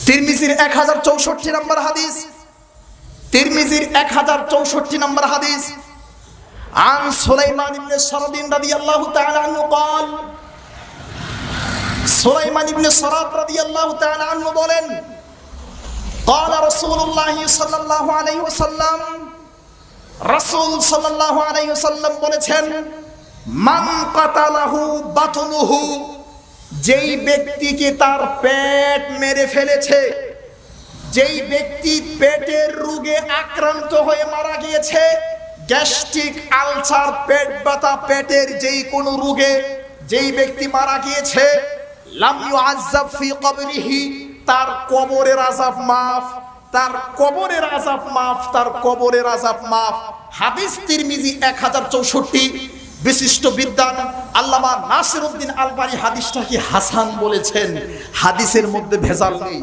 তিরমিজির 1064 নম্বর হাদিস, তিরমিজির 1064 নম্বর হাদিস। আন সুলাইমান ইবনে সারাদিন রাদিয়াল্লাহু তাআলা আনহু قال, সুলাইমান ইবনে সারাদ রাদিয়াল্লাহু তাআলা আনহু বলেন, قال رسول الله صلى الله عليه وسلم, রাসূল সাল্লাল্লাহু আলাইহি ওয়াসাল্লাম বলেছেন, মান কাতালাহু বাতনুহু, যেই ব্যক্তিকে তার পেট মেরে ফেলেছে, যেই ব্যক্তি পেটের রোগে আক্রান্ত হয়ে মারা গিয়েছে, গ্যাস্ট্রিক আলসার, পেট ব্যথা, পেটের যেই কোনো রোগে যেই ব্যক্তি মারা গিয়েছে, লাম ইউআযাব ফি কবরিহি, তার কবরের আযাব মাফ, তার কবরের আযাব মাফ, তার কবরের আযাব মাফ। হাদিস তিরমিজি 1064। বিশিষ্ট বিদ্বান আল্লামা নাসিরউদ্দিন আলবানী হাদিসটাকে হাসান বলেছেন, হাদিসের মধ্যে ভেজাল নেই।